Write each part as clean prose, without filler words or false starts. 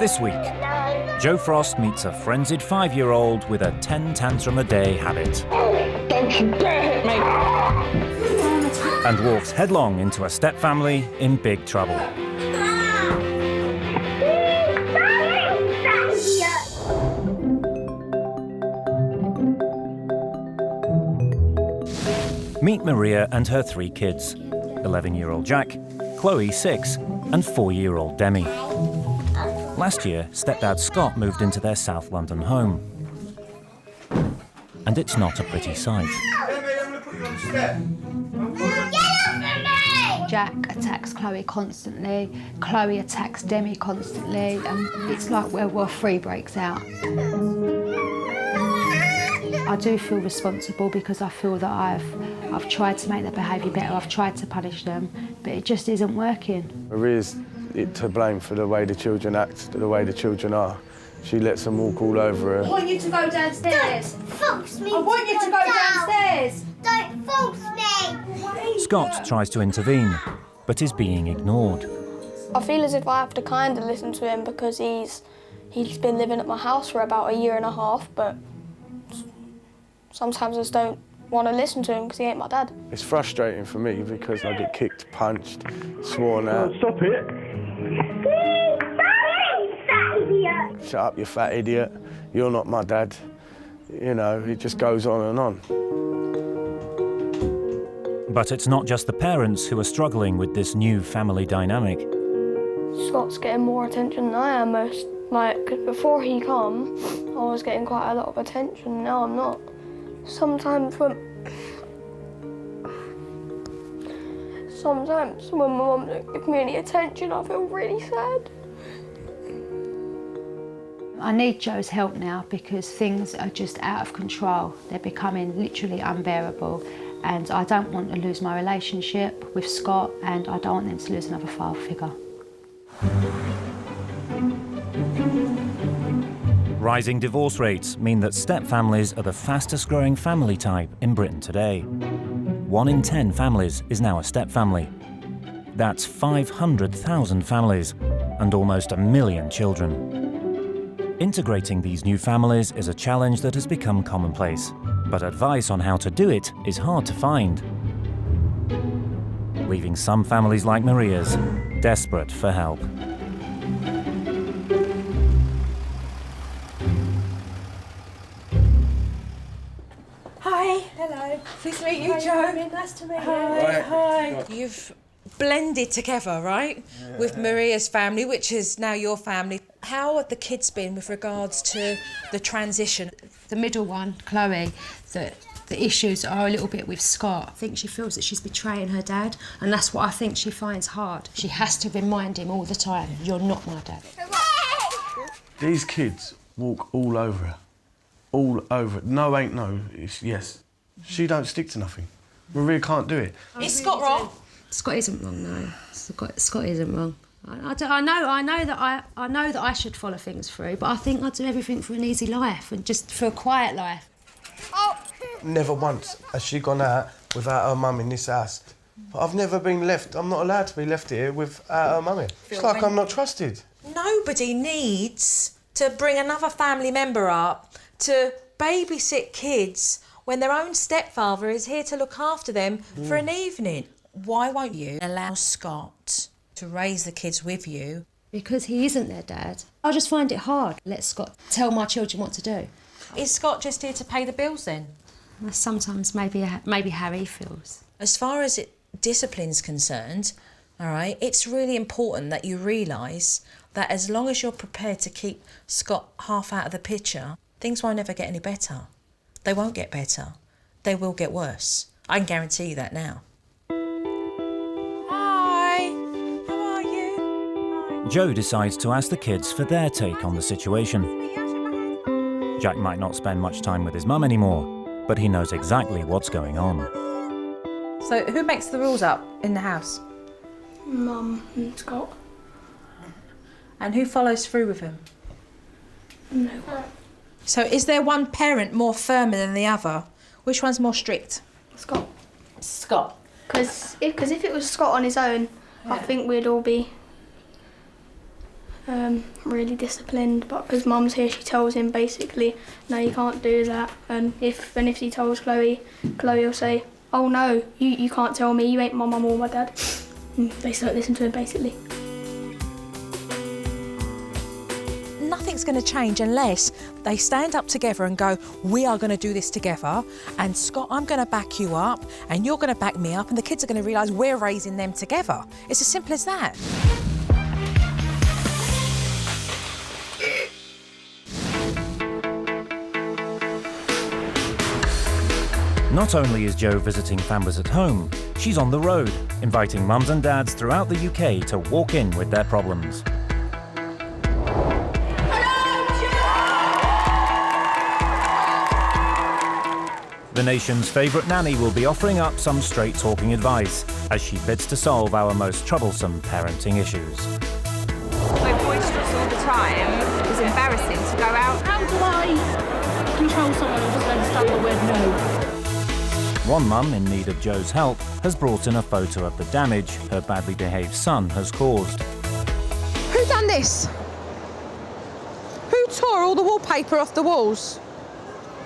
This week, Joe Frost meets a frenzied 5-year-old with a 10-tantrum-a-day habit. Don't you dare hit me! And walks headlong into a stepfamily in big trouble. Meet Maria and her 3 kids, 11-year-old Jack, Chloe 6, and 4-year-old Demi. Last year, stepdad Scott moved into their South London home. And it's not a pretty sight. Jack attacks Chloe constantly, Chloe attacks Demi constantly, and it's like World War III breaks out. I do feel responsible because I feel that I've tried to make their behaviour better, I've tried to punish them, but it just isn't working. Maria's to blame for the way the children act, the way the children are. She lets them walk all over her. I want you to go downstairs. Don't force me. I want you to go downstairs. Don't force me. Scott tries to intervene, but is being ignored. I feel as if I have to kind of listen to him because he's been living at my house for about 1.5 years, but sometimes I just don't want to listen to him because he ain't my dad. It's frustrating for me because I get kicked, punched, sworn at. Stop it! Shut up, you fat idiot. You're not my dad. You know, it just goes on and on. But it's not just the parents who are struggling with this new family dynamic. Scott's getting more attention than I am most. Like, before he come, I was getting quite a lot of attention, now I'm not. Sometimes when my mum don't give me any attention, I feel really sad. I need Joe's help now because things are just out of control. They're becoming literally unbearable, and I don't want to lose my relationship with Scott, and I don't want them to lose another father figure. Rising divorce rates mean that stepfamilies are the fastest growing family type in Britain today. 1 in 10 families is now a stepfamily. That's 500,000 families and almost 1 million children. Integrating these new families is a challenge that has become commonplace, but advice on how to do it is hard to find, leaving some families like Maria's desperate for help. Hi. Hello. Nice to meet you, Joe. Nice to meet you. Hi. You've blended together, right? Yeah. With Maria's family, which is now your family. How have the kids been with regards to the transition? The middle one, Chloe, the issues are a little bit with Scott. I think she feels that she's betraying her dad, and that's what I think she finds hard. She has to remind him all the time, you're not my dad. These kids walk all over her. All over. No ain't no, it's yes. She don't stick to nothing. Maria can't do it. Is Scott wrong? Scott isn't wrong, no. Scott isn't wrong. I know that I should follow things through, but I think I do everything for an easy life and just for a quiet life. Never once has she gone out without her mum in this house. But I've never been left. I'm not allowed to be left here without her mummy. It's like I'm not trusted. Nobody needs to bring another family member up to babysit kids when their own stepfather is here to look after them for an evening. Why won't you allow Scott to raise the kids with you? Because he isn't their dad. I just find it hard. Let Scott tell my children what to do. Is Scott just here to pay the bills then? That's sometimes maybe how he feels. As far as discipline's concerned, all right, it's really important that you realise that as long as you're prepared to keep Scott half out of the picture, things won't ever get any better. They won't get better. They will get worse. I can guarantee you that now. Hi, how are you? Joe decides to ask the kids for their take on the situation. Jack might not spend much time with his mum anymore, but he knows exactly what's going on. So who makes the rules up in the house? Mum and Scott. And who follows through with him? No. So is there one parent more firmer than the other? Which one's more strict? Scott. Scott. Because if it was Scott on his own, I think we'd all be really disciplined, but because Mum's here, she tells him basically, no, you can't do that. And if he tells Chloe will say, oh no, you can't tell me, you ain't my mum or my dad. And they start listening to him basically. Nothing's going to change unless they stand up together and go, we are going to do this together, and Scott, I'm going to back you up and you're going to back me up, and the kids are going to realise we're raising them together. It's as simple as that. Not only is Jo visiting families at home, she's on the road, inviting mums and dads throughout the UK to walk in with their problems. The nation's favourite nanny will be offering up some straight-talking advice as she bids to solve our most troublesome parenting issues. So boisterous all the time, it was embarrassing to go out. How do I control someone who doesn't understand the word no? One mum in need of Jo's help has brought in a photo of the damage her badly behaved son has caused. Who done this? Who tore all the wallpaper off the walls?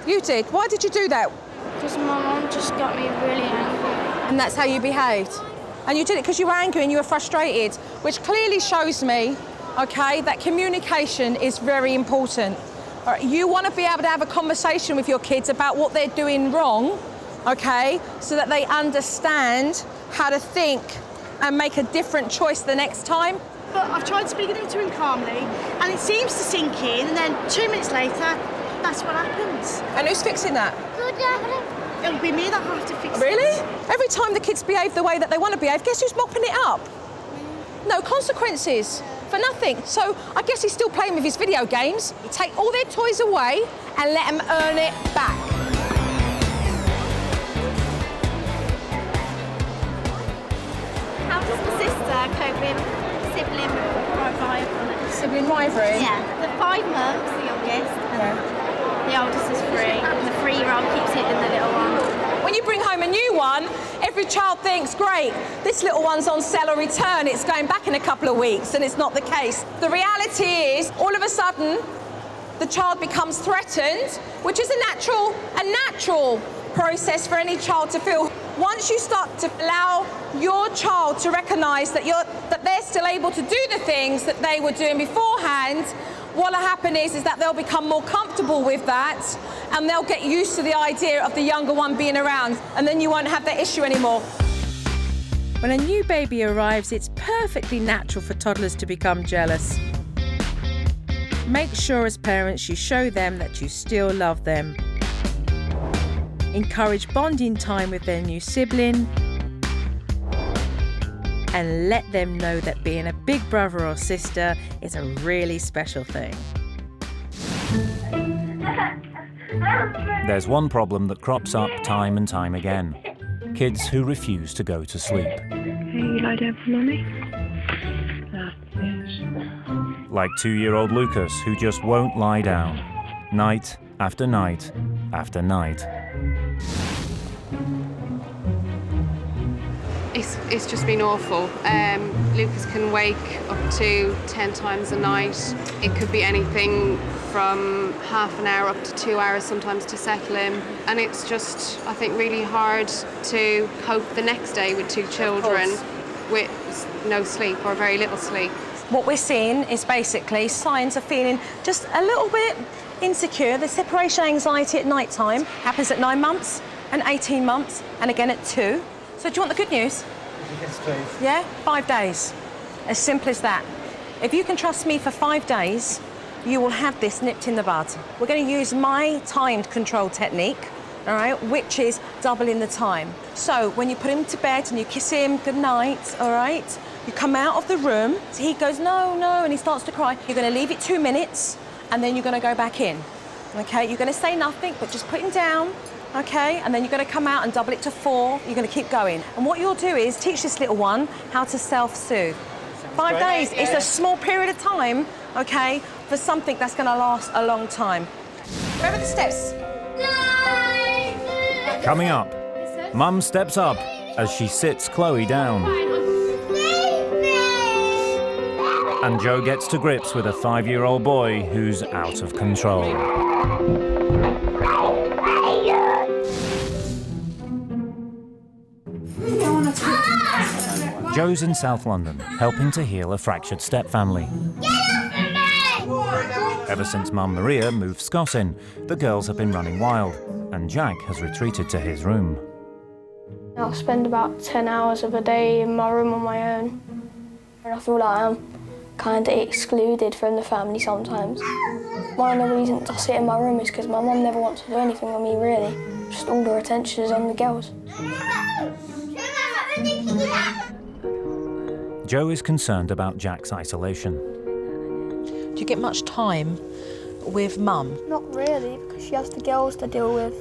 You did. Why did you do that? Because my mum just got me really angry. And that's how you behaved? And you did it because you were angry and you were frustrated, which clearly shows me, okay, that communication is very important. All right, you want to be able to have a conversation with your kids about what they're doing wrong, okay, so that they understand how to think and make a different choice the next time. But I've tried speaking to him calmly, and it seems to sink in, and then 2 minutes later, that's what happens. And who's fixing that? It'll be me that have to fix it. Really? Every time the kids behave the way that they want to behave, guess who's mopping it up? No consequences for nothing. So I guess he's still playing with his video games. You take all their toys away and let them earn it back. How does the sister cope with sibling rivalry? Sibling rivalry? Yeah. The 5 months, the youngest, and the oldest is 3, and the 3-year-old keeps hitting the little one. When you bring home a new one, every child thinks, great, this little one's on sell or return, it's going back in a couple of weeks, and it's not the case. The reality is, all of a sudden, the child becomes threatened, which is a natural process for any child to feel. Once you start to allow your child to recognise that they're still able to do the things that they were doing beforehand, what'll happen is that they'll become more comfortable with that, and they'll get used to the idea of the younger one being around, and then you won't have that issue anymore. When a new baby arrives, it's perfectly natural for toddlers to become jealous. Make sure as parents you show them that you still love them. Encourage bonding time with their new sibling, and let them know that being a big brother or sister is a really special thing. There's one problem that crops up time and time again. Kids who refuse to go to sleep. Can you lie down for Mummy? Yes. Like 2-year-old Lucas, who just won't lie down. Night after night after night. It's just been awful. Lucas can wake up to 10 times a night. It could be anything from half an hour up to 2 hours sometimes to settle him. And it's just, I think, really hard to cope the next day with 2 children with no sleep or very little sleep. What we're seeing is basically signs of feeling just a little bit insecure. The separation anxiety at night time happens at 9 months and 18 months and again at 2. So do you want the good news? Yes, please. Yeah? 5 days. As simple as that. If you can trust me for 5 days, you will have this nipped in the bud. We're going to use my timed control technique, all right, which is doubling the time. So when you put him to bed and you kiss him good night, all right, you come out of the room, so he goes, no, no, and he starts to cry. You're going to leave it 2 minutes, and then you're going to go back in, okay? You're going to say nothing, but just put him down. Okay, and then you're going to come out and double it to 4. You're going to keep going. And what you'll do is teach this little one how to self-soothe. 5 days, it's a small period of time, okay, for something that's going to last a long time. Remember the steps? Coming up, Mum steps up as she sits Chloe down. And Joe gets to grips with a 5-year-old boy who's out of control. Joe's in South London, helping to heal a fractured stepfamily. Ever since Mum Maria moved Scott in, the girls have been running wild, and Jack has retreated to his room. I'll spend about 10 hours of a day in my room on my own. And I feel like I'm kind of excluded from the family sometimes. One of the reasons I sit in my room is because my mum never wants to do anything with me, really. Just all her attention is on the girls. Joe is concerned about Jack's isolation. Do you get much time with Mum? Not really, because she has the girls to deal with.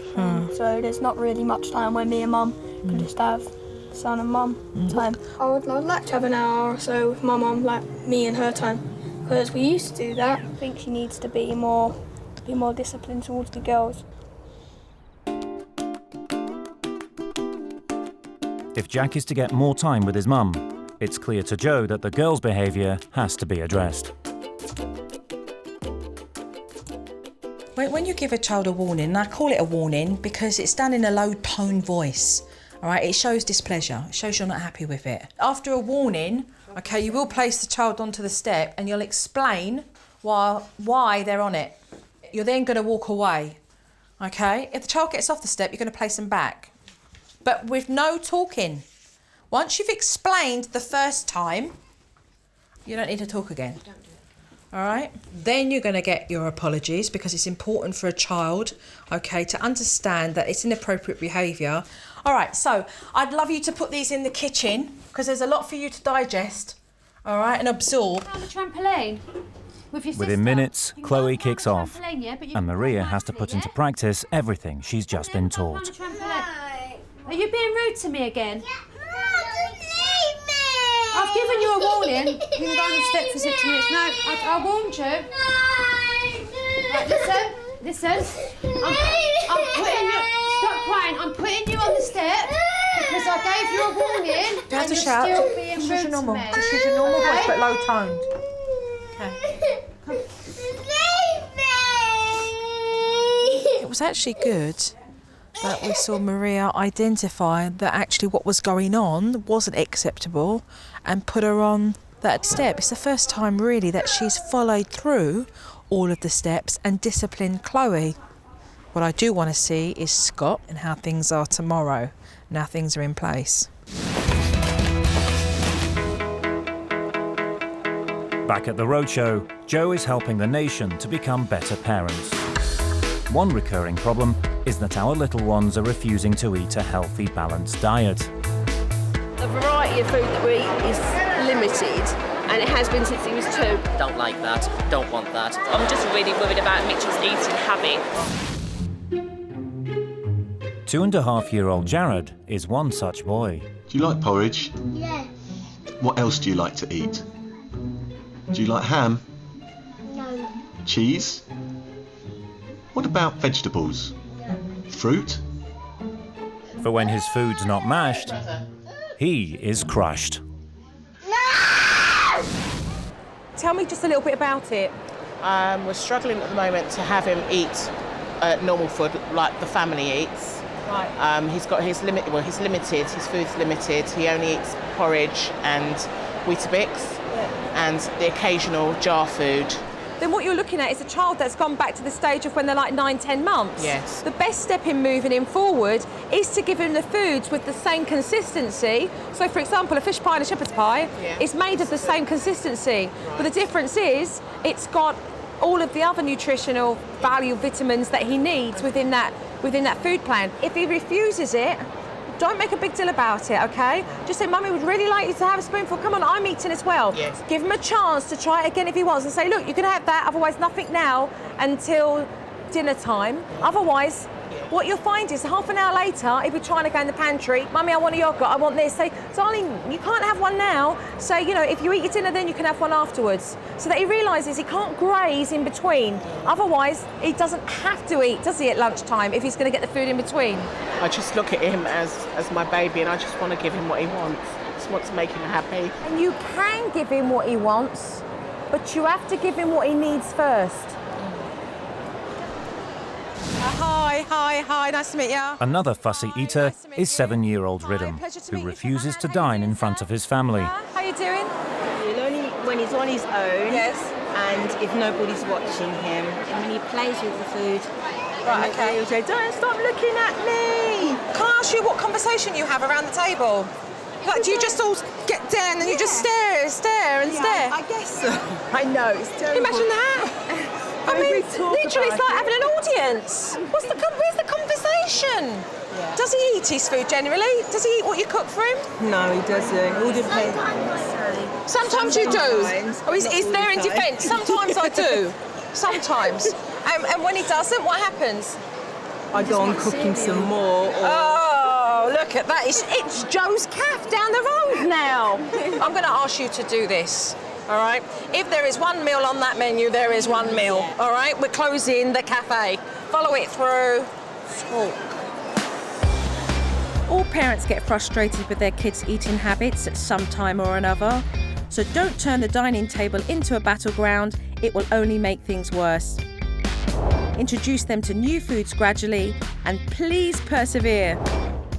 So there's not really much time where me and Mum can just have son and Mum time. I would like to have an hour or so with my mum, like me and her time, because we used to do that. I think she needs to be more disciplined towards the girls. If Jack is to get more time with his mum, it's clear to Joe that the girls' behaviour has to be addressed. When you give a child a warning, and I call it a warning because it's done in a low-toned voice, all right, it shows displeasure, it shows you're not happy with it. After a warning, okay, you will place the child onto the step and you'll explain why they're on it. You're then going to walk away, okay? If the child gets off the step, you're going to place them back, but with no talking. Once you've explained the first time, you don't need to talk again. All right? Then you're going to get your apologies, because it's important for a child, okay, to understand that it's inappropriate behaviour. All right, so I'd love you to put these in the kitchen, because there's a lot for you to digest, all right, and absorb. On the trampoline with your sister. Within minutes, Chloe kicks off, Trampoline, yeah, but you and can Maria go has to nicely, put into yeah? practice everything she's just been On taught. the trampoline. Are you being rude to me again? I've given you a warning. You can go on the step for 6 minutes. No, I warned you. Right, listen. I'm putting you. Stop crying. I'm putting you on the step because I gave you a warning. You have and to you're shout. still being Just rude use your normal. to me. Just use your normal voice, but low toned. Okay. It was actually good that we saw Maria identify that actually what was going on wasn't acceptable and put her on that step. It's the first time really that she's followed through all of the steps and disciplined Chloe. What I do want to see is Scott and how things are tomorrow, now things are in place. Back at the Roadshow, Joe is helping the nation to become better parents. One recurring problem is that our little ones are refusing to eat a healthy, balanced diet. The variety of food that we eat is limited, and it has been since he was 2. Don't like that, don't want that. I'm just really worried about Mitchell's eating habit. 2.5-year-old Jared is one such boy. Do you like porridge? Yes. What else do you like to eat? Do you like ham? No. Cheese? What about vegetables? Fruit? For when his food's not mashed, he is crushed. Tell me just a little bit about it. We're struggling at the moment to have him eat normal food like the family eats. Right. He's got his limit. Well, he's limited. His food's limited. He only eats porridge and Weetabix, and the occasional jar food. Then what you're looking at is a child that's gone back to the stage of when they're like 9, 10 months. Yes. The best step in moving him forward is to give him the foods with the same consistency. So, for example, a fish pie and a shepherd's pie is made of the same consistency. But the difference is it's got all of the other nutritional value vitamins that he needs within that food plan. If he refuses it, don't make a big deal about it, okay? Just say, Mummy would really like you to have a spoonful. Come on, I'm eating as well. Yes. Give him a chance to try it again if he wants and say, look, you can have that, otherwise nothing now until dinner time. Otherwise, what you'll find is half an hour later, he'll be trying to go in the pantry. Mummy, I want a yogurt, I want this. Say, darling, you can't have one now. So, if you eat your dinner, then you can have one afterwards. So that he realises he can't graze in between. Otherwise, he doesn't have to eat, does he, at lunchtime, if he's going to get the food in between? I just look at him as my baby, and I just want to give him what he wants. I just want to make him happy. And you can give him what he wants but you have to give him what he needs first. Hi, nice to meet you. Another fussy eater is 7-year-old Rhythm, who refuses to dine in front of his family. How you doing? Only when he's on his own. Yes. And if nobody's watching him. And when he plays with the food. Right, okay. He'll say, don't stop looking at me. Can I ask you what conversation you have around the table? Like, do you just all get down and you just stare and stare? I guess so. I know, it's terrible. Imagine that. I mean, literally, it's like having an audience. Where's the conversation? Yeah. Does he eat his food generally? Does he eat what you cook for him? No, he doesn't. All depends. Sometimes you do. Oh, he's there in defence. Sometimes I do. Sometimes. And when he doesn't, what happens? I go on cooking some more. Oh, look at that. It's Joe's Cafe down the road now. I'm going to ask you to do this. All right? If there is one meal on that menu, there is one meal. All right? We're closing the cafe. Follow it through. Talk. All parents get frustrated with their kids' eating habits at some time or another. So don't turn the dining table into a battleground. It will only make things worse. Introduce them to new foods gradually, and please persevere.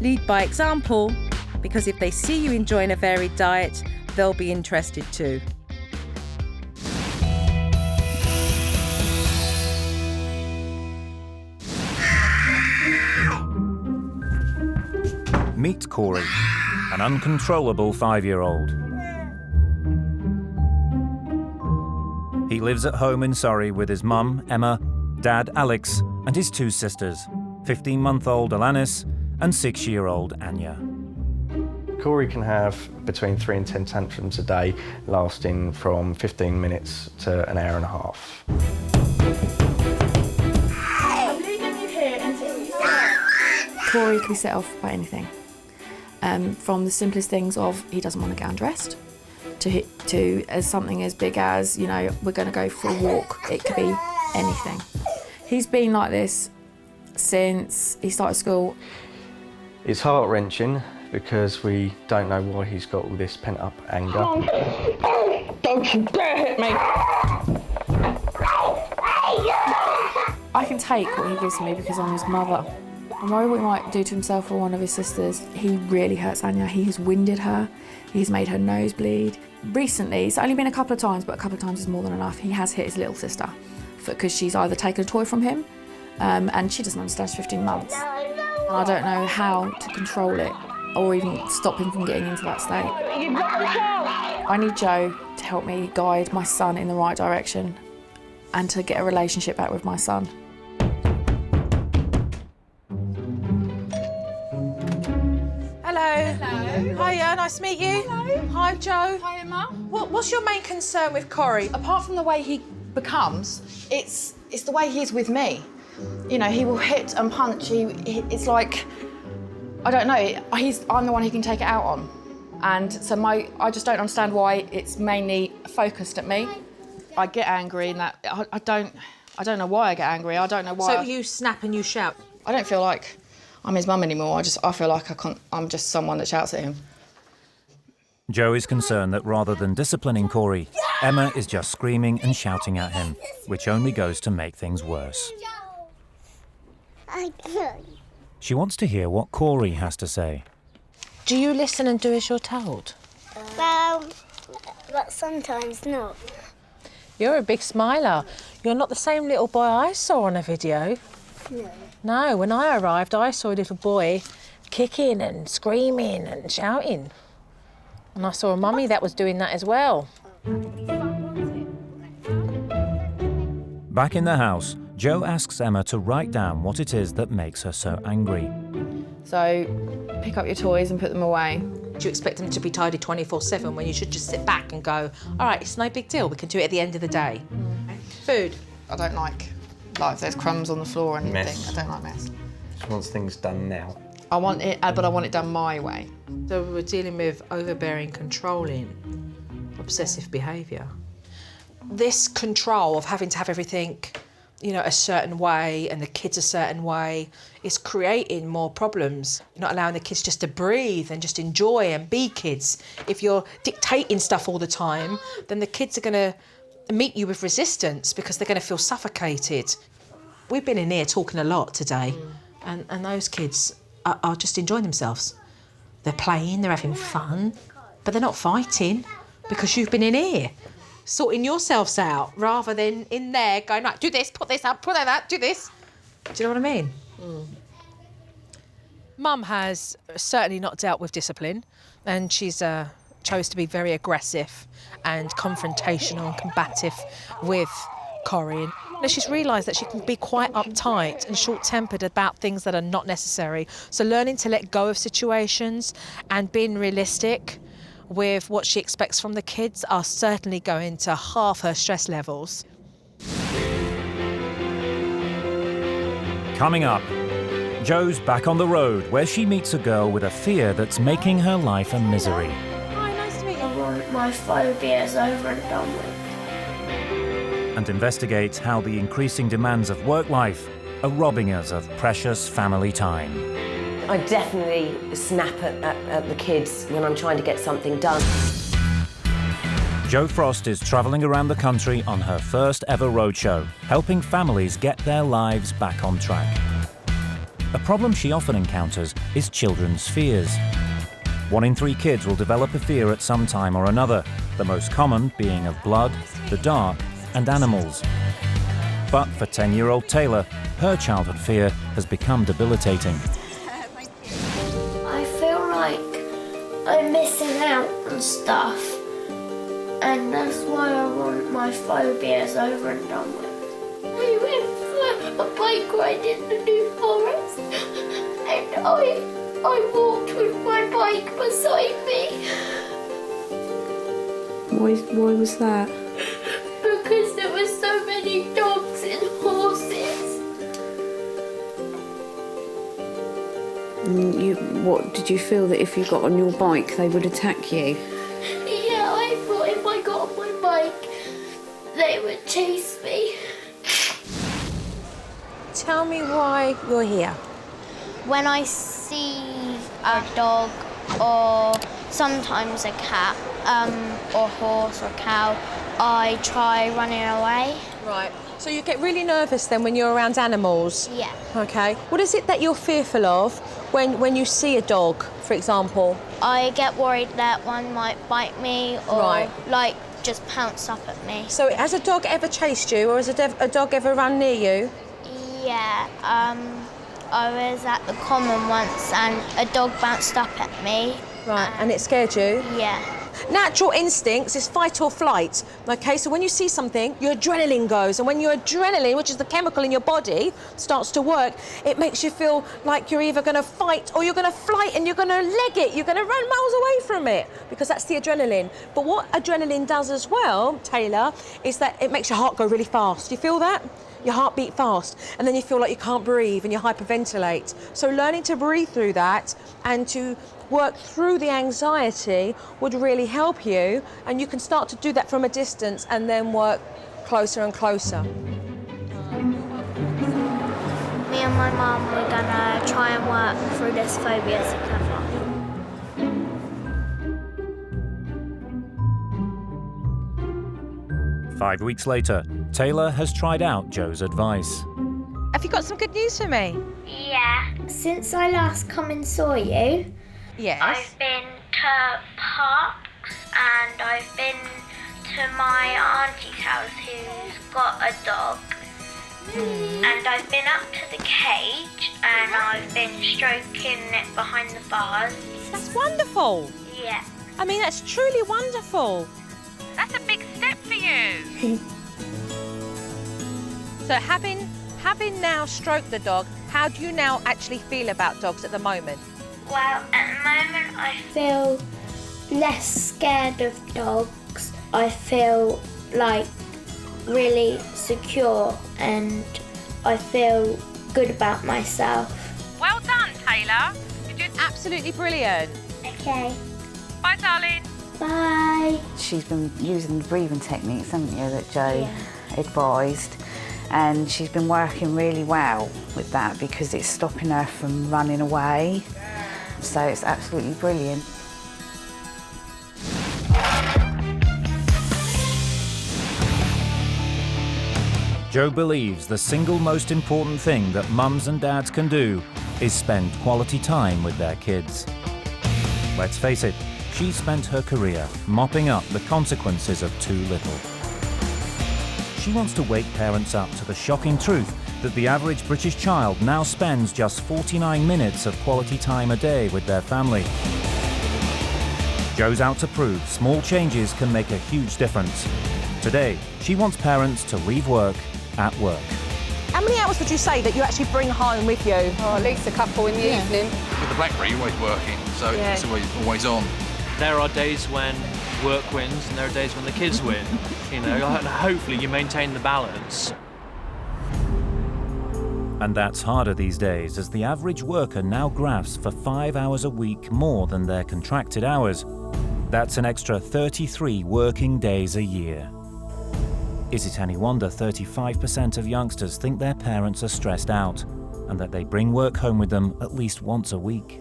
Lead by example, because if they see you enjoying a varied diet, they'll be interested too. Meet Corey, an uncontrollable 5-year-old. He lives at home in Surrey with his mum, Emma, dad, Alex, and his 2 sisters, 15-month-old Alanis and 6-year-old Anya. Corey can have between 3 and 10 tantrums a day, lasting from 15 minutes to an hour and a half. I'm leaving you here until you start. Corey can be set off by anything. From the simplest things of he doesn't want to get undressed, to as something as big as, you know, we're going to go for a walk. It could be anything. He's been like this since he started school. It's heart-wrenching because we don't know why he's got all this pent-up anger. Don't you dare hit me! I can take what he gives me because I'm his mother. I'm worried what he might do to himself or one of his sisters. He really hurts Anya. He has winded her. He's made her nose bleed. Recently, it's only been a couple of times, but a couple of times is more than enough. He has hit his little sister because she's either taken a toy from him and she doesn't understand, she's 15 months. And I don't know how to control it or even stop him from getting into that state. I need Joe to help me guide my son in the right direction and to get a relationship back with my son. Hello. Hiya, nice to meet you. Hello. Hi, Joe. Hi, Emma. What's your main concern with Corey? Apart from the way he becomes, it's the way he is with me. You know, he will hit and punch. It's like, I don't know. I'm the one he can take it out on, and so I just don't understand why it's mainly focused at me. I get angry, and that I don't know why I get angry. I don't know why. So you snap and you shout. I don't feel like I'm his mum anymore. I feel like I'm just someone that shouts at him. Joe is concerned that rather than disciplining Corey, Emma is just screaming and shouting at him, which only goes to make things worse. She wants to hear what Corey has to say. Do you listen and do as you're told? But sometimes not. You're a big smiler. You're not the same little boy I saw on a video. No. No, when I arrived, I saw a little boy kicking and screaming and shouting. And I saw a mummy that was doing that as well. Back in the house, Joe asks Emma to write down what it is that makes her so angry. So, pick up your toys and put them away. Do you expect them to be tidy 24/7 when you should just sit back and go, all right, it's no big deal, we can do it at the end of the day? Food. I don't like if there's crumbs on the floor or anything. Mess. I don't like mess. She wants things done now. I want it, but I want it done my way. So we're dealing with overbearing, controlling, obsessive behaviour. This control of having to have everything, you know, a certain way and the kids a certain way is creating more problems. You're not allowing the kids just to breathe and just enjoy and be kids. If you're dictating stuff all the time, then the kids are going to meet you with resistance because they're going to feel suffocated. We've been in here talking a lot today, and those kids are just enjoying themselves. They're playing, they're having fun, but they're not fighting because you've been in here sorting yourselves out rather than in there going, right, do this, put this up, put that up, do this. Do you know what I mean? Mum has certainly not dealt with discipline, and she's chose to be very aggressive and confrontational and combative with Corrie. Now, she's realised that she can be quite uptight and short-tempered about things that are not necessary. So learning to let go of situations and being realistic with what she expects from the kids are certainly going to halve her stress levels. Coming up, Jo's back on the road where she meets a girl with a fear that's making her life a misery. Hi, nice to meet you. I want my phobias over and done with. And investigates how the increasing demands of work life are robbing us of precious family time. I definitely snap at the kids when I'm trying to get something done. Jo Frost is travelling around the country on her first ever roadshow, helping families get their lives back on track. A problem she often encounters is children's fears. 1 in 3 kids will develop a fear at some time or another, the most common being of blood, the dark, and animals. But for 10-year-old Taylor, her childhood fear has become debilitating. I feel like I'm missing out on stuff, and that's why I want my phobias over and done with. We went for a bike ride in the New Forest, and I walked with my bike beside me. Why was that? Because there were so many dogs and horses. What did you feel that if you got on your bike they would attack you? Yeah, I thought if I got on my bike they would chase me. Tell me why you're here. When I see a dog or sometimes a cat or horse or cow, I try running away. Right. So you get really nervous then when you're around animals? Yeah. Okay. What is it that you're fearful of when you see a dog, for example? I get worried that one might bite me or Right. just pounce up at me. So has a dog ever chased you, or has a dog ever run near you? Yeah. I was at the common once and a dog bounced up at me. Right. And it scared you? Yeah. Natural instincts is fight or flight, okay? So when you see something, your adrenaline goes, and when your adrenaline, which is the chemical in your body, starts to work, it makes you feel like you're either going to fight or you're going to flight and you're going to leg it, you're going to run miles away from it, because that's the adrenaline. But what adrenaline does as well, Taylor, is that it makes your heart go really fast. You feel that? Your heart beat fast, and then you feel like you can't breathe and you hyperventilate. So learning to breathe through that and to work through the anxiety would really help you, and you can start to do that from a distance and then work closer and closer. Me and my mum were gonna try and work through this phobia together. 5 weeks later, Taylor has tried out Jo's advice. Have you got some good news for me? Yeah. Since I last come and saw you, yes, I've been to parks and I've been to my auntie's house who's got a dog. And I've been up to the cage and I've been stroking it behind the bars. That's wonderful. Yeah. I mean, that's truly wonderful. That's a big step for you. So having now stroked the dog, how do you now actually feel about dogs at the moment? Well, at the moment I feel less scared of dogs. I feel like really secure and I feel good about myself. Well done, Taylor. You're doing absolutely brilliant. Okay. Bye, darling. Bye. She's been using the breathing techniques, haven't you, that Jo advised, and she's been working really well with that because it's stopping her from running away. So it's absolutely brilliant. Joe believes the single most important thing that mums and dads can do is spend quality time with their kids. Let's face it, she spent her career mopping up the consequences of too little. She wants to wake parents up to the shocking truth that the average British child now spends just 49 minutes of quality time a day with their family. Joe's out to prove small changes can make a huge difference. Today, she wants parents to leave work at work. How many hours would you say that you actually bring home with you? Oh, at least a couple in the evening. With the BlackBerry, you're always working, so it's always on. There are days when work wins and there are days when the kids win. You know, and hopefully you maintain the balance. And that's harder these days, as the average worker now grafts for 5 hours a week more than their contracted hours. That's an extra 33 working days a year. Is it any wonder 35% of youngsters think their parents are stressed out and that they bring work home with them at least once a week?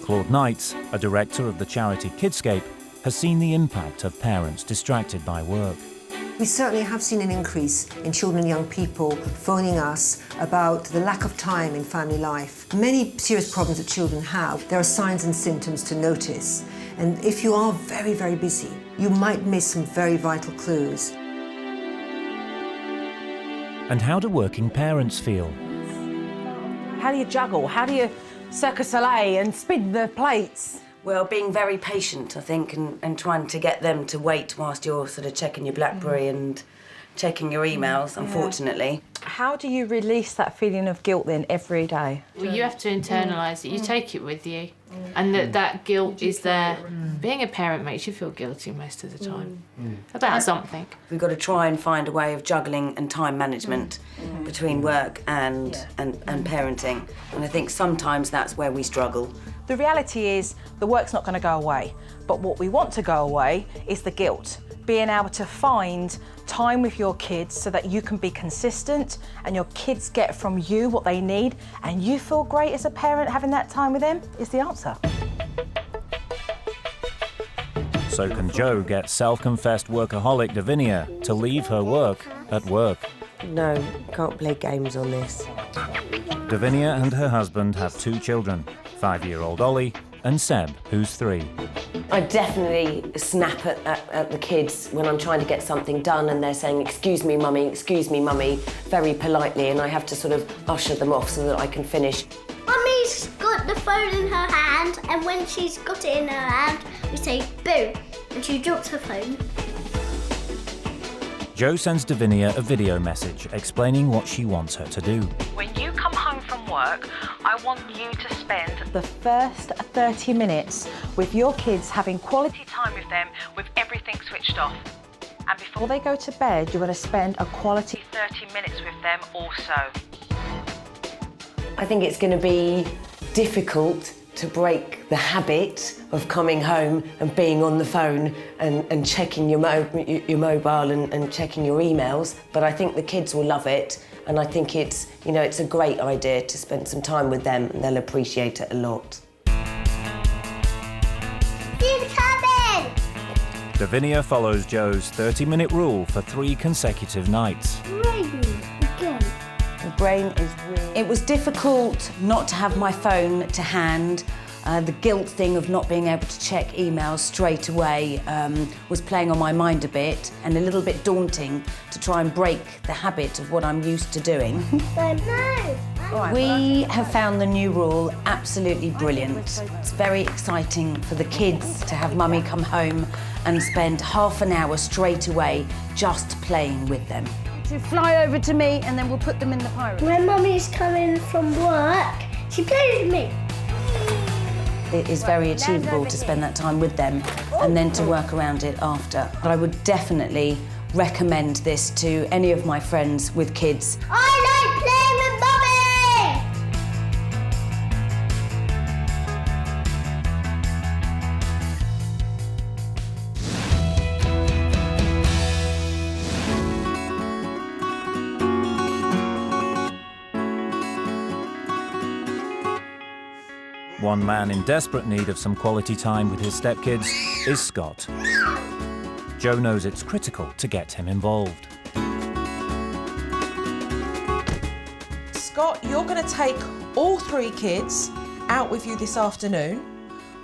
Claude Knight, a director of the charity Kidscape, has seen the impact of parents distracted by work. We certainly have seen an increase in children and young people phoning us about the lack of time in family life. Many serious problems that children have, there are signs and symptoms to notice. And if you are very, very busy, you might miss some very vital clues. And how do working parents feel? How do you juggle? How do you Cirque du Soleil and spin the plates? Well, being very patient, I think, and trying to get them to wait whilst you're sort of checking your BlackBerry and checking your emails, unfortunately. How do you release that feeling of guilt then every day? Well, you have to internalise it. You take it with you. And that guilt is there. Being a parent makes you feel guilty most of the time about something. We've got to try and find a way of juggling and time management between work and parenting. And I think sometimes that's where we struggle. The reality is the work's not going to go away, but what we want to go away is the guilt. Being able to find time with your kids so that you can be consistent and your kids get from you what they need and you feel great as a parent having that time with them is the answer. So can Joe get self-confessed workaholic Davinia to leave her work at work? No, can't play games on this. Davinia and her husband have 2 children, 5-year-old Ollie and Seb, who's 3. I definitely snap at the kids when I'm trying to get something done and they're saying, excuse me, mummy, very politely, and I have to sort of usher them off so that I can finish. Mummy's got the phone in her hand, and when she's got it in her hand, we say boo, and she drops her phone. Joe sends Davinia a video message explaining what she wants her to do. When you come home from work, I want you to spend the first 30 minutes with your kids having quality time with them with everything switched off. And before they go to bed, you're going to spend a quality 30 minutes with them also. I think it's going to be difficult to break the habit of coming home and being on the phone and checking your mobile and checking your emails, but I think the kids will love it, and I think it's a great idea to spend some time with them, and they'll appreciate it a lot. He's coming! Davinia follows Joe's 30-minute rule for 3 consecutive nights. The brain is weird. It was difficult not to have my phone to hand. The guilt thing of not being able to check emails straight away was playing on my mind a bit, and a little bit daunting to try and break the habit of what I'm used to doing. We have found the new rule absolutely brilliant. It's very exciting for the kids to have mummy come home and spend half an hour straight away just playing with them. To fly over to me and then we'll put them in the pirate. When mummy's coming from work, she plays with me. It is very achievable to spend that time with them and then to work around it after. But I would definitely recommend this to any of my friends with kids. I like playing with mummy! One man in desperate need of some quality time with his stepkids is Scott. Joe knows it's critical to get him involved. Scott, you're going to take all 3 kids out with you this afternoon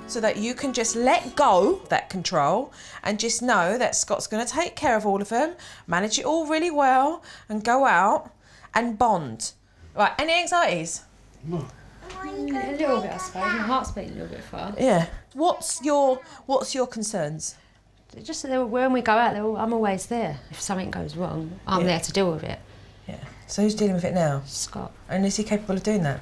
so that you can just let go of that control and just know that Scott's going to take care of all of them, manage it all really well, and go out and bond. Right, any anxieties? No. A little bit, I suppose. My heart's beating a little bit fast. Yeah. What's your concerns? Just that when we go out, I'm always there. If something goes wrong, I'm there to deal with it. Yeah. So who's dealing with it now? Scott. And is he capable of doing that?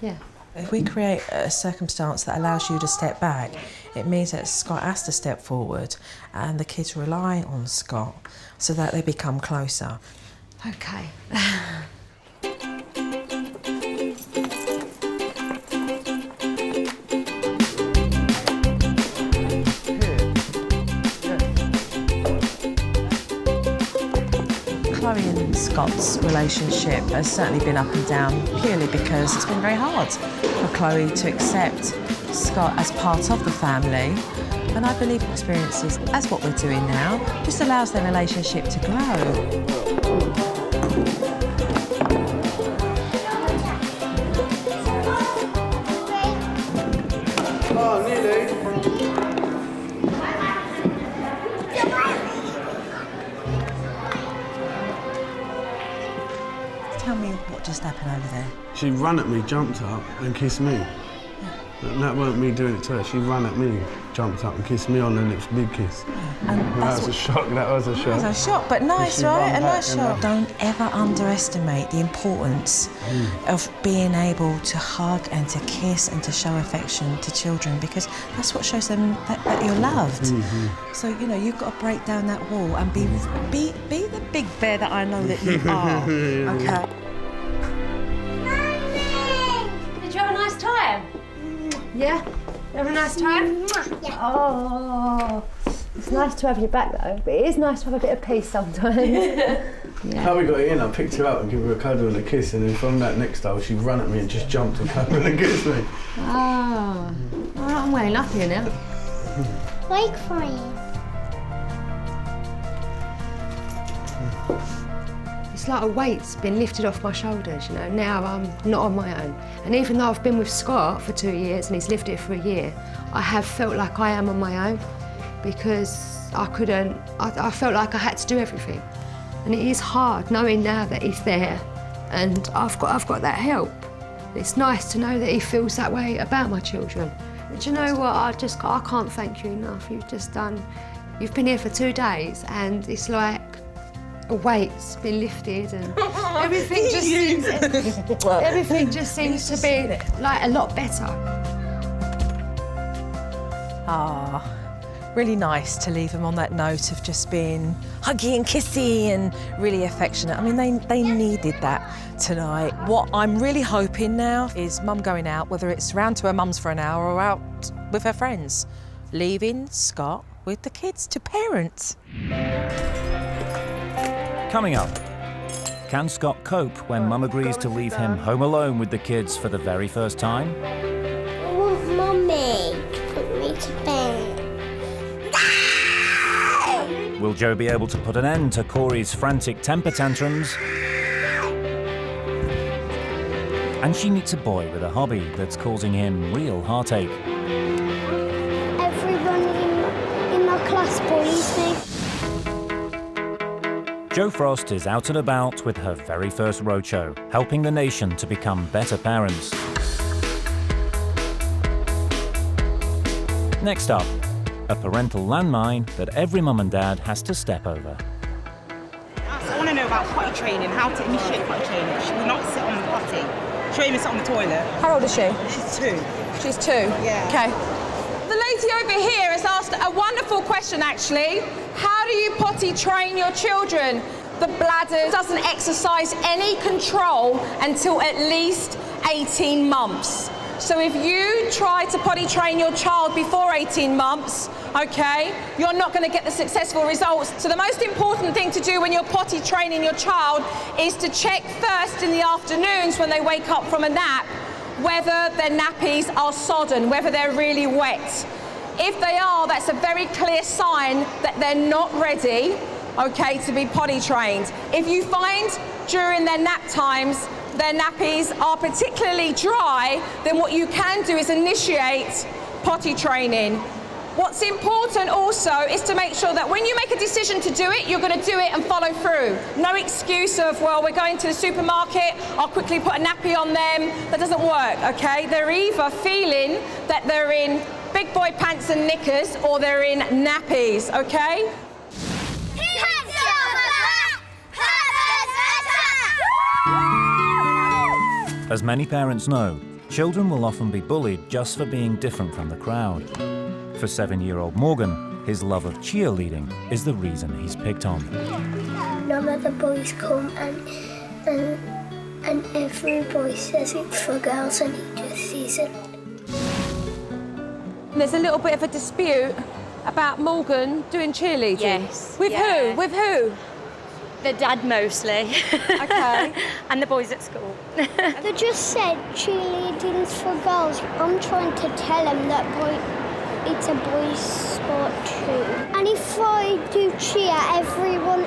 Yeah. If we create a circumstance that allows you to step back, it means that Scott has to step forward and the kids rely on Scott so that they become closer. Okay. Chloe and Scott's relationship has certainly been up and down purely because it's been very hard for Chloe to accept Scott as part of the family. And I believe experiences, as what we're doing now, just allows their relationship to grow. Oh, nearly. Tell me what just happened over there. She ran at me, jumped up and kissed me. That weren't me doing it to her. She ran at me, jumped up and kissed me on the lips, big kiss. And that was a shock, that was a shock. That was a shock, but nice, She right? ran A back nice and shock. Don't ever underestimate the importance of being able to hug and to kiss and to show affection to children, because that's what shows them that you're loved. So, you know, you've got to break down that wall and be the big bear that I know that you are. Okay. Did you have a nice time? Yeah? You have a nice time? Yeah. Oh, it's nice to have you back though, but it is nice to have a bit of peace sometimes. How we got in, I picked her up and gave her a cuddle and a kiss, and then from that next hour she ran at me and just jumped and cuddled and kissed me. Oh, all right, I'm well enough here now. Why are you crying? It's like a weight's been lifted off my shoulders, you know. Now I'm not on my own. And even though I've been with Scott for 2 years and he's lived it for a year, I have felt like I am on my own because I felt like I had to do everything. And it is hard knowing now that he's there and I've got that help. It's nice to know that he feels that way about my children. But do you know what? I can't thank you enough. You've been here for 2 days and it's like a weight's been lifted and everything just seems to be like a lot better. Really nice to leave them on that note of just being huggy and kissy and really affectionate. I mean, they needed that tonight. What I'm really hoping now is Mum going out, whether it's round to her mum's for an hour or out with her friends, leaving Scott with the kids to parent. Coming up, can Scott cope when Mum agrees to leave him home alone with the kids for the very first time? I want Mummy to put me to bed. Will Joe be able to put an end to Corey's frantic temper tantrums? And she meets a boy with a hobby that's causing him real heartache. Everyone in my class bullies me. Jo Frost is out and about with her very first Roadshow, helping the nation to become better parents. Next up, a parental landmine that every mum and dad has to step over. I want to know about potty training, how to initiate potty training. She will not sit on the potty. She won't even sit on the toilet. How old is she? She's 2. She's 2? Yeah. Okay. The lady over here has asked a wonderful question, actually. How do you potty train your children? The bladder doesn't exercise any control until at least 18 months. So if you try to potty train your child before 18 months, okay, you're not going to get the successful results. So the most important thing to do when you're potty training your child is to check first in the afternoons when they wake up from a nap whether their nappies are sodden, whether they're really wet. If they are, that's a very clear sign that they're not ready, okay, to be potty trained. If you find during their nap times their nappies are particularly dry, then what you can do is initiate potty training. What's important also is to make sure that when you make a decision to do it, you're going to do it and follow through. No excuse of, well, we're going to the supermarket, I'll quickly put a nappy on them. That doesn't work, okay? They're either feeling that they're in big boy pants and knickers or they're in nappies, okay? As many parents know, children will often be bullied just for being different from the crowd. For 7-year-old Morgan, his love of cheerleading is the reason he's picked on. None of the boys come and every boy says it's for girls and he just isn't. There's a little bit of a dispute about Morgan doing cheerleading. Yes. With who? With who? The dad mostly. Okay. And the boys at school. They just said cheerleading's for girls. I'm trying to tell them that it's a boys' sport too. And if I do cheer, everyone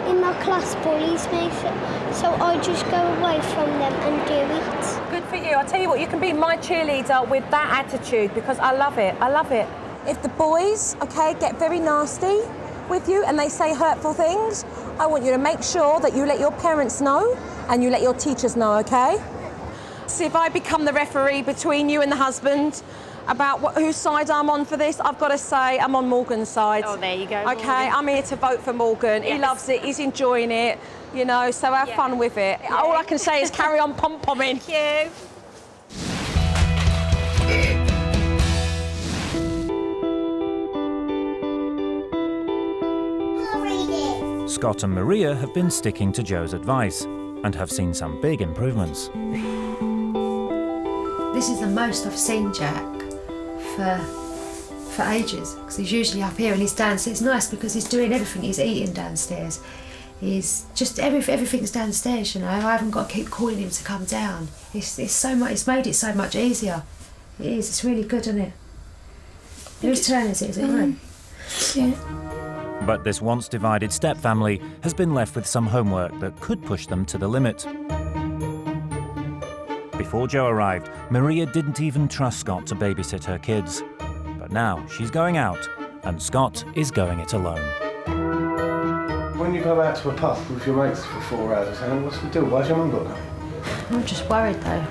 in my class bullies me, so I just go away from them and do it. Good for you. I'll tell you what, you can be my cheerleader with that attitude because I love it. I love it. If the boys, okay, get very nasty with you and they say hurtful things, I want you to make sure that you let your parents know and you let your teachers know, okay? So if I become the referee between you and the husband about whose side I'm on for this, I've got to say I'm on Morgan's side. Oh, there you go, Okay, Morgan. I'm here to vote for Morgan. Yes. He loves it, he's enjoying it, you know, so have fun with it. Yeah. All I can say is carry on pom-pomming. Thank you. Scott and Maria have been sticking to Joe's advice and have seen some big improvements. This is the most I've seen Jack for ages, because he's usually up here and he's downstairs. It's nice because he's doing everything. He's eating downstairs. He's just everything's downstairs. You know, I haven't got to keep calling him to come down. It's so much. It's made it so much easier. It is. It's really good, isn't it? Whose turn is it? Is it mine? Yeah. But this once divided stepfamily has been left with some homework that could push them to the limit. Before Joe arrived, Maria didn't even trust Scott to babysit her kids. But now she's going out, and Scott is going it alone. When you go out to a pub with your mates for 4 hours, what's the deal? Why's your mum got that? I'm just worried though.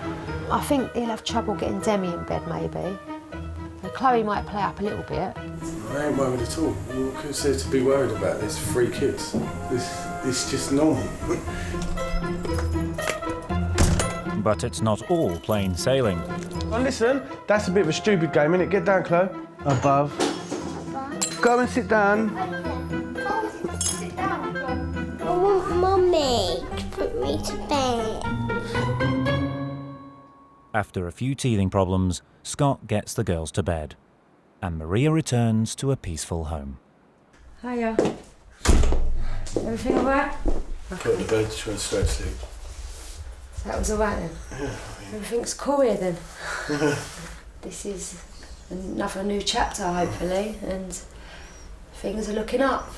I think he'll have trouble getting Demi in bed maybe. Chloe might play up a little bit. I ain't worried at all. What can there to be worried about? There's 3 kids. It's just normal. But it's not all plain sailing. Oh, listen, that's a bit of a stupid game, innit? Get down, Chloe. Above. Go and sit down. Sit down. I want Mummy to put me to bed. After a few teething problems, Scott gets the girls to bed, and Maria returns to a peaceful home. Hiya. Everything all right? Put in the bed, she went straight to sleep. So that was all right then? Yeah. Everything's cool here then? This is another new chapter, hopefully, and things are looking up.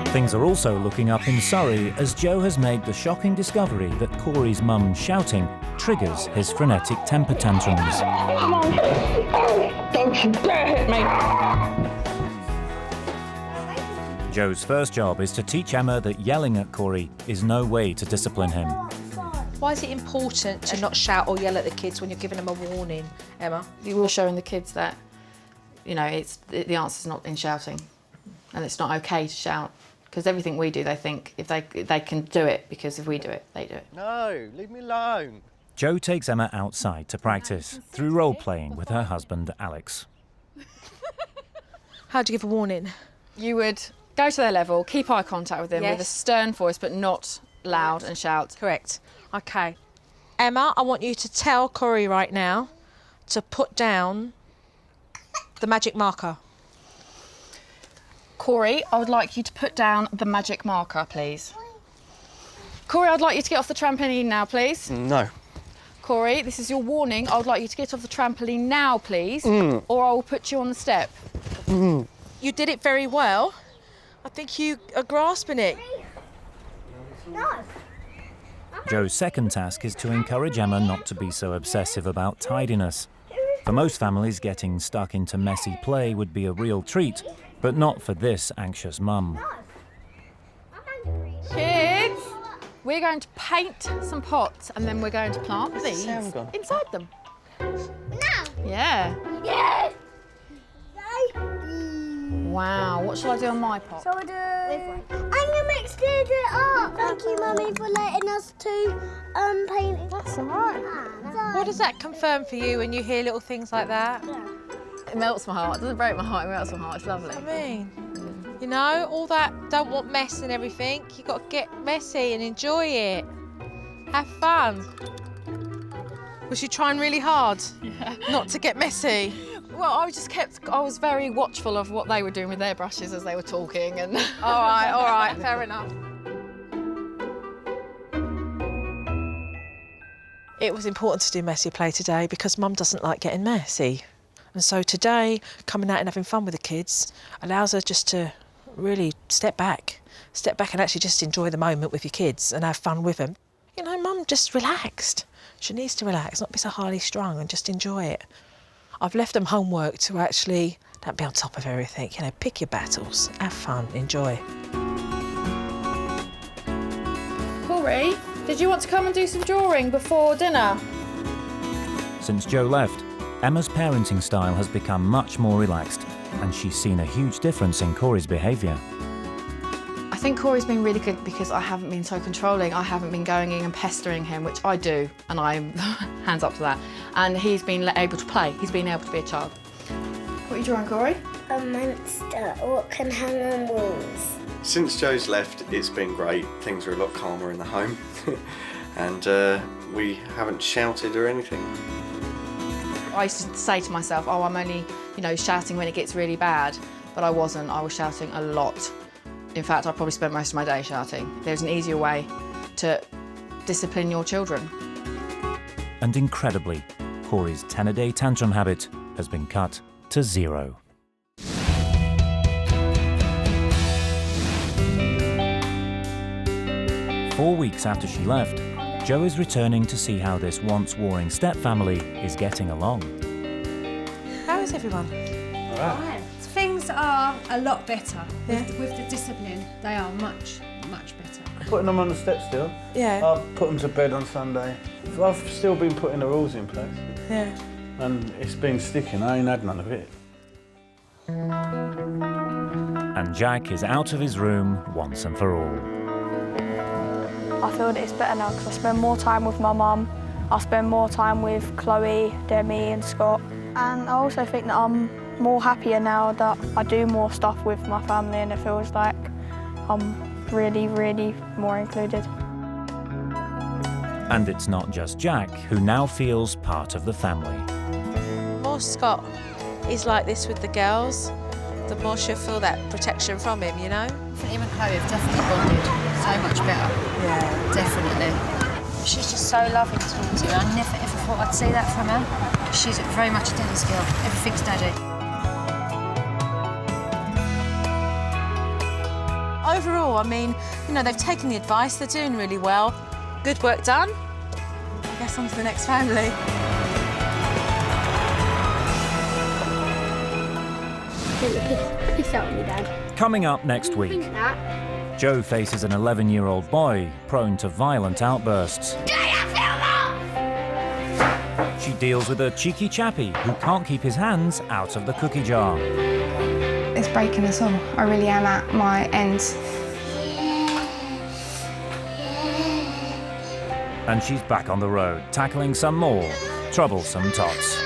Things are also looking up in Surrey as Joe has made the shocking discovery that Corey's mum shouting triggers his frenetic temper tantrums. Come on. Don't you dare hit me. Joe's first job is to teach Emma that yelling at Corey is no way to discipline him. Why is it important to not shout or yell at the kids when you're giving them a warning, Emma? You're showing the kids that, you know, the answer's not in shouting, and it's not okay to shout. Because everything we do, they think if they can do it, because if we do it, they do it. No, leave me alone. Joe takes Emma outside to practice through role-playing with her husband, Alex. How do you give a warning? You would go to their level, keep eye contact with them with a stern voice, but not loud and shout. Correct. Okay. Emma, I want you to tell Corey right now to put down the magic marker. Corey, I would like you to put down the magic marker, please. Corey, I'd like you to get off the trampoline now, please. No. Corey, this is your warning. I would like you to get off the trampoline now, please, or I will put you on the step. You did it very well. I think you are grasping it. No. Joe's second task is to encourage Emma not to be so obsessive about tidiness. For most families, getting stuck into messy play would be a real treat, but not for this anxious mum. Kids, we're going to paint some pots and then we're going to plant these inside them. Now? Yeah. Yeah. Wow, what shall I do on my pot? So I do... I'm gonna mix it up. Thank you, Mummy, for letting us to paint it. That's all right. What does that confirm for you when you hear little things like that? It melts my heart. It doesn't break my heart, it melts my heart. It's lovely. I mean, you know, all that don't want mess and everything. You've got to get messy and enjoy it. Have fun. Was you trying really hard not to get messy? Well, I was very watchful of what they were doing with their brushes as they were talking and... All right, fair enough. It was important to do messy play today because Mum doesn't like getting messy. And so today, coming out and having fun with the kids allows her just to really step back and actually just enjoy the moment with your kids and have fun with them. You know, Mum just relaxed. She needs to relax, not be so highly strung and just enjoy it. I've left them homework to actually, don't be on top of everything, you know, pick your battles, have fun, enjoy. Corey, did you want to come and do some drawing before dinner? Since Joe left, Emma's parenting style has become much more relaxed, and she's seen a huge difference in Corey's behaviour. I think Corey's been really good because I haven't been so controlling. I haven't been going in and pestering him, which I do, and I'm hands up to that. And he's been able to play. He's been able to be a child. What are you drawing, Corey? A monster. What can hang on walls? Since Joe's left, it's been great. Things are a lot calmer in the home. And we haven't shouted or anything. I used to say to myself, oh, I'm only, shouting when it gets really bad. But I wasn't. I was shouting a lot. In fact, I probably spent most of my day shouting. There's an easier way to discipline your children. And incredibly, Corey's 10-a-day tantrum habit has been cut to 0. Four weeks after she left, Joe is returning to see how this once-warring stepfamily is getting along. How is everyone? All right. Things are a lot better. With the discipline, they are much, much better. Putting them on the step still. Yeah. I've put them to bed on Sunday. I've still been putting the rules in place. Yeah. And it's been sticking. I ain't had none of it. And Jack is out of his room once and for all. I feel that it's better now because I spend more time with my mum. I spend more time with Chloe, Demi and Scott. And I also think that I'm more happier now that I do more stuff with my family and it feels like I'm really, really more included. And it's not just Jack who now feels part of the family. The more Scott is like this with the girls, the more she'll feel that protection from him, you know? Him and Chloe have definitely bonded so much better. Yeah, definitely. She's just so lovely to talk to. I never ever thought I'd see that from her. She's very much a daddy's girl. Everything's daddy. Overall, I mean, they've taken the advice, they're doing really well. Good work done. I guess on to the next family. Piss out on me, Dad. Coming up next week, Joe faces an 11-year-old boy prone to violent outbursts. She deals with a cheeky chappy who can't keep his hands out of the cookie jar. It's breaking us all. I really am at my end. And she's back on the road, tackling some more troublesome tots.